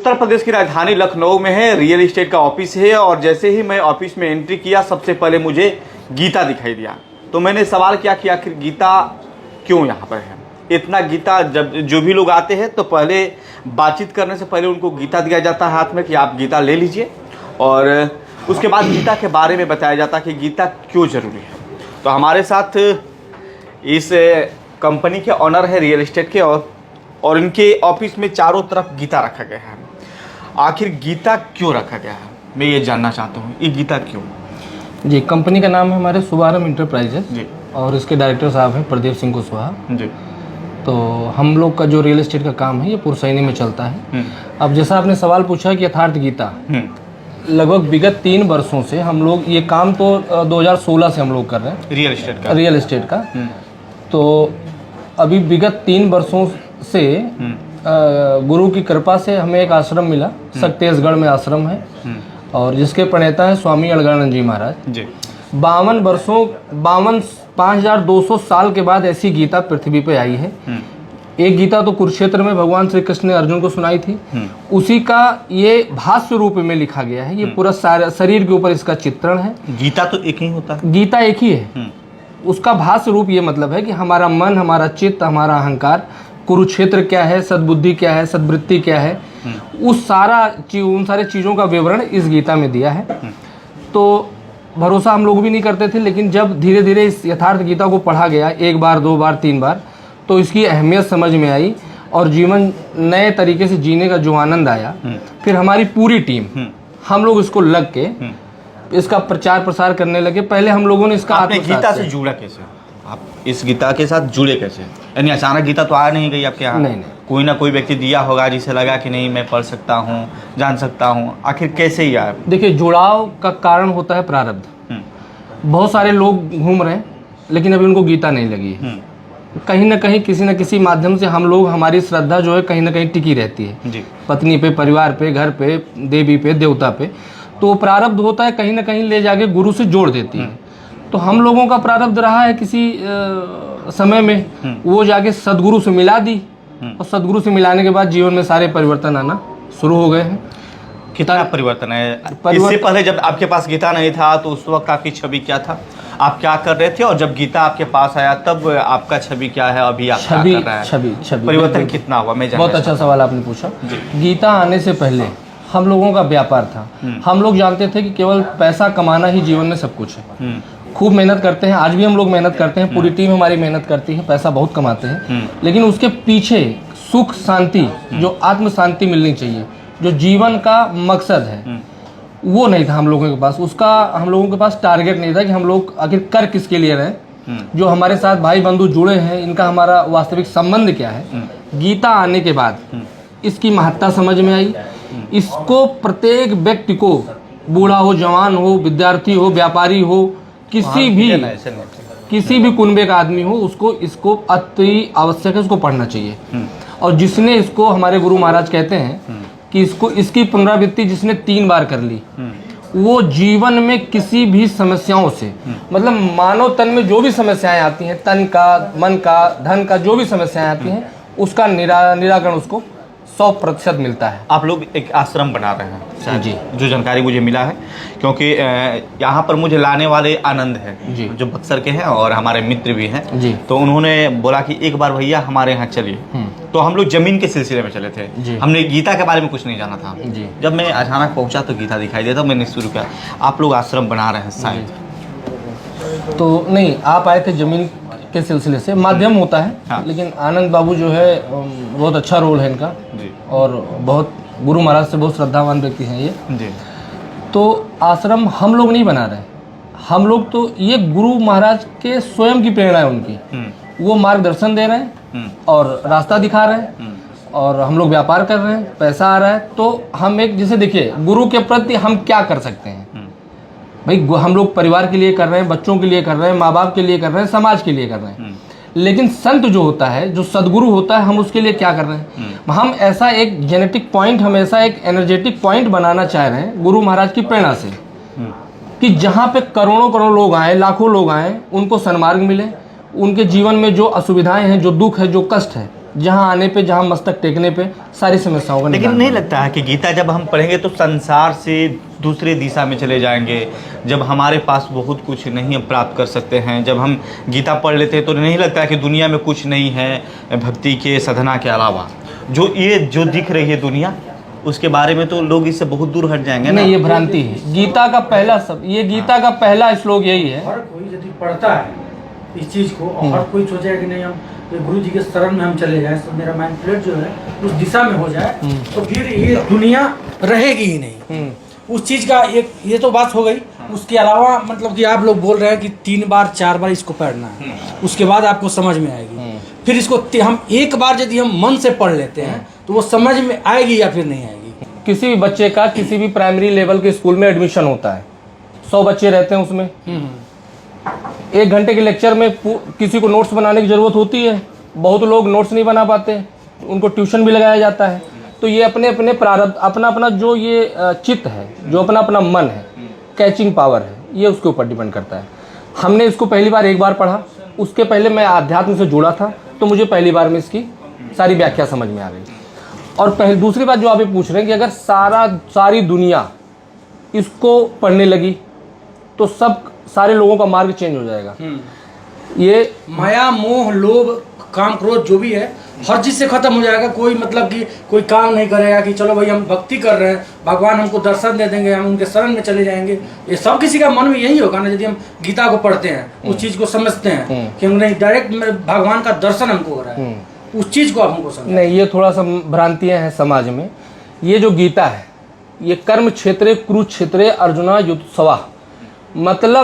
उत्तर प्रदेश की राजधानी लखनऊ में है, रियल इस्टेट का ऑफिस है। और जैसे ही मैं ऑफिस में एंट्री किया, सबसे पहले मुझे गीता दिखाई दिया। तो मैंने सवाल किया कि आखिर गीता क्यों यहाँ पर है। इतना गीता, जब जो भी लोग आते हैं तो पहले बातचीत करने से पहले उनको गीता दिया जाता है हाथ में कि आप गीता ले लीजिए, और उसके बाद गीता के बारे में बताया जाता है कि गीता क्यों ज़रूरी है। तो हमारे साथ इस कंपनी के ऑनर है रियल इस्टेट के, और इनके ऑफिस में चारों तरफ गीता रखा गया है। आखिर गीता क्यों रखा गया है, मैं ये जानना चाहता हूँ, ये गीता क्यों। जी, कंपनी का नाम है हमारे शुभारंभ इंटरप्राइजेस जी, और इसके डायरेक्टर साहब हैं प्रदीप सिंह कुशवाहा जी। तो हम लोग का जो रियल एस्टेट का काम है ये पुरसैनी में चलता है। अब जैसा आपने सवाल पूछा कि यथार्थ गीता, लगभग विगत 3 वर्षों से हम लोग ये काम, तो 2016 से हम लोग कर रहे हैं रियल एस्टेट का। तो अभी विगत 3 वर्षों से गुरु की कृपा से हमें एक आश्रम मिला, सक्तेशगढ़ में आश्रम है, और जिसके प्रणेता है स्वामी अड़गानंद जी महाराज जी। 52 साल के बाद ऐसी गीता पृथ्वी पे आई है। एक गीता तो कुरुक्षेत्र में भगवान श्री कृष्ण ने अर्जुन को सुनाई थी, उसी का ये भाष्य रूप में लिखा गया है। ये पूरा शरीर के ऊपर इसका चित्रण है। गीता तो एक ही होता है, गीता एक ही है, उसका भाष्य रूप ये मतलब है कि हमारा मन, हमारा चित्त, हमारा अहंकार, कुरुक्षेत्र क्या है, सद्बुद्धि क्या है, सद्वृत्ति क्या है, उन सारे चीज़ों का विवरण इस गीता में दिया है। तो भरोसा हम लोग भी नहीं करते थे, लेकिन जब धीरे धीरे इस यथार्थ गीता को पढ़ा गया 1 बार 2 बार 3 बार, तो इसकी अहमियत समझ में आई और जीवन नए तरीके से जीने का जो आनंद आया, फिर हमारी पूरी टीम, हम लोग इसको लग के इसका प्रचार प्रसार करने लगे। पहले हम लोगों ने इसका गीता से जुड़ा कैसे, आप इस गीता के साथ जुड़े कैसे? यानी अचानक गीता तो आ नहीं गई आपके यहाँ? नहीं, कोई ना कोई व्यक्ति दिया होगा जिसे लगा कि नहीं मैं पढ़ सकता हूँ, जान सकता हूँ। आखिर कैसे ही आया? देखिए, जुड़ाव का कारण होता है प्रारब्ध। बहुत सारे लोग घूम रहे हैं लेकिन अभी उनको गीता नहीं लगी है। कहीं ना कहीं किसी न किसी माध्यम से हम लोग, हमारी श्रद्धा जो है कहीं ना कहीं टिकी रहती है जी। पत्नी पे, परिवार पे, घर पे, देवी पे, देवता पे। तो प्रारब्ध होता है कहीं ना कहीं ले जाके गुरु से जोड़ देती है। तो हम लोगों का प्रारब्ध रहा है किसी समय में वो जाके सदगुरु से मिला दी, और सदगुरु से मिलाने के बाद जीवन में सारे परिवर्तन आना शुरू हो गए हैं। कितना परिवर्तन है? इससे पहले जब आपके पास गीता नहीं था तो उस वक्त आपकी छवि क्या था, आप क्या कर रहे थे, और जब गीता आपके पास आया तब आपका छवि क्या है, अभी आप क्या कर रहे हैं? छवि परिवर्तन कितना हुआ, मैं बहुत अच्छा सवाल आपने पूछा। गीता आने से पहले हम लोगों का व्यापार था। हम लोग जानते थे कि केवल पैसा कमाना ही जीवन में सब कुछ है। खूब मेहनत करते हैं, आज भी हम लोग मेहनत करते हैं, पूरी टीम हमारी मेहनत करती है, पैसा बहुत कमाते हैं, लेकिन उसके पीछे सुख, शांति, जो आत्म शांति मिलनी चाहिए, जो जीवन का मकसद है, वो नहीं था हम लोगों के पास। उसका हम लोगों के पास टारगेट नहीं था कि हम लोग आखिर कर किसके लिए रहे, जो हमारे साथ भाई बंधु जुड़े हैं इनका हमारा वास्तविक संबंध क्या है। गीता आने के बाद इसकी महत्ता समझ में आई। इसको प्रत्येक व्यक्ति को, बूढ़ा हो, जवान हो, विद्यार्थी हो, व्यापारी हो, किसी भी कुनबे का आदमी हो, उसको इसको अति आवश्यक है, उसको पढ़ना चाहिए। और जिसने इसको, हमारे गुरु महाराज कहते हैं कि इसकी पुनरावृत्ति जिसने 3 बार कर ली, वो जीवन में किसी भी समस्याओं से, मतलब मानव तन में जो भी समस्याएं आती हैं, तन का, मन का, धन का, जो भी समस्याएं आती हैं, उसका निराकरण उसको 100% मिलता है। आप लोग एक आश्रम बना रहे हैं जी, जो जानकारी मुझे मिला है, क्योंकि यहाँ पर मुझे लाने वाले आनंद है जी, जो बक्सर के हैं और हमारे मित्र भी हैं जी। तो उन्होंने बोला कि एक बार भैया हमारे यहाँ चलिए। तो हम लोग जमीन के सिलसिले में चले थे, हमने गीता के बारे में कुछ नहीं जाना था जी। जब मैं अचानक पहुँचा तो गीता दिखाई दिया, तो मैंने शुरू किया। आप लोग आश्रम बना रहे हैं शायद? तो नहीं, आप आए थे जमीन के सिलसिले से, माध्यम होता है। हाँ। लेकिन आनंद बाबू जो है, बहुत अच्छा रोल है इनका जी। और बहुत गुरु महाराज से बहुत श्रद्धावान व्यक्ति हैं ये जी। तो आश्रम हम लोग नहीं बना रहे, हम लोग तो ये गुरु महाराज के स्वयं की प्रेरणा है उनकी। वो मार्गदर्शन दे रहे हैं और रास्ता दिखा रहे हैं, और हम लोग व्यापार कर रहे हैं, पैसा आ रहा है। तो हम एक, जैसे देखिए, गुरु के प्रति हम क्या कर सकते हैं भाई, हम लोग परिवार के लिए कर रहे हैं, बच्चों के लिए कर रहे हैं, माँ बाप के लिए कर रहे हैं, समाज के लिए कर रहे हैं। लेकिन संत जो होता है, जो सदगुरु होता है, हम उसके लिए क्या कर रहे हैं? हम ऐसा एक जेनेटिक पॉइंट, हम ऐसा एक एनर्जेटिक पॉइंट बनाना चाह रहे हैं गुरु महाराज की प्रेरणा से, कि जहाँ पे करोड़ों करोड़ लोग आए, लाखों लोग आए, उनको सन्मार्ग मिले, उनके जीवन में जो असुविधाएं हैं, जो दुख है, जो कष्ट है, जहाँ आने पे, जहाँ मस्तक टेकने पे सारी समस्याओं का लेकिन निदान नहीं होगा। लगता है कि गीता जब हम पढ़ेंगे तो संसार से दूसरे दिशा में चले जाएंगे, जब हमारे पास बहुत कुछ नहीं हम प्राप्त कर सकते हैं, जब हम गीता पढ़ लेते हैं तो नहीं लगता है कि दुनिया में कुछ नहीं है भक्ति के, साधना के अलावा? जो दिख रही है दुनिया, उसके बारे में तो लोग इससे बहुत दूर हट जाएंगे ना? नहीं, ये भ्रांति है। गीता का पहला ये गीता का पहला श्लोक यही है। हर कोई यदि पढ़ता है इस चीज को और हर कोई सोचेगा कि नहीं हम गुरु जी के शरण में हम चले जाएं, तो मेरा माइंड फ्लेट जो है उस दिशा में हो जाए, तो फिर ये दुनिया रहेगी ही नहीं। उस चीज का एक ये तो बात हो गई। उसके अलावा मतलब कि आप लोग बोल रहे हैं कि 3 बार 4 बार इसको पढ़ना है, उसके बाद आपको समझ में आएगी। फिर इसको हम एक बार यदि हम मन से पढ़ लेते हैं तो वो समझ में आएगी या फिर नहीं आएगी। किसी भी बच्चे का किसी भी प्राइमरी लेवल के स्कूल में एडमिशन होता है, 100 बच्चे रहते हैं उसमें। 1 घंटे के लेक्चर में किसी को नोट्स बनाने की ज़रूरत होती है, बहुत लोग नोट्स नहीं बना पाते, उनको ट्यूशन भी लगाया जाता है। तो ये अपने अपने प्रारब्ध, अपना अपना जो ये चित्त है, जो अपना अपना मन है, कैचिंग पावर है, ये उसके ऊपर डिपेंड करता है। हमने इसको पहली बार 1 बार पढ़ा, उसके पहले मैं आध्यात्म से जुड़ा था, तो मुझे पहली बार में इसकी सारी व्याख्या समझ में आ गई। और दूसरी बात जो आप ये पूछ रहे हैं कि अगर सारी दुनिया इसको पढ़ने लगी तो सारे लोगों का मार्ग चेंज हो जाएगा। ये माया, मोह, लोभ, काम, क्रोध जो भी है हर चीज से खत्म हो जाएगा। कोई मतलब कि कोई काम नहीं करेगा कि चलो भाई हम भक्ति कर रहे हैं, भगवान हमको दर्शन दे देंगे, हम उनके शरण में चले जाएंगे। ये सब किसी का मन में यही होगा ना, यदि हम गीता को पढ़ते हैं, उस चीज को समझते हैं कि नहीं डायरेक्ट भगवान का दर्शन हमको हो रहा है, उस चीज को हमको समझ। नहीं, ये थोड़ा सा भ्रांतियां हैं समाज में। ये जो गीता है, ये कर्म क्षेत्रे कुरुक्षेत्रे अर्जुना युद्धस्वा, मतलब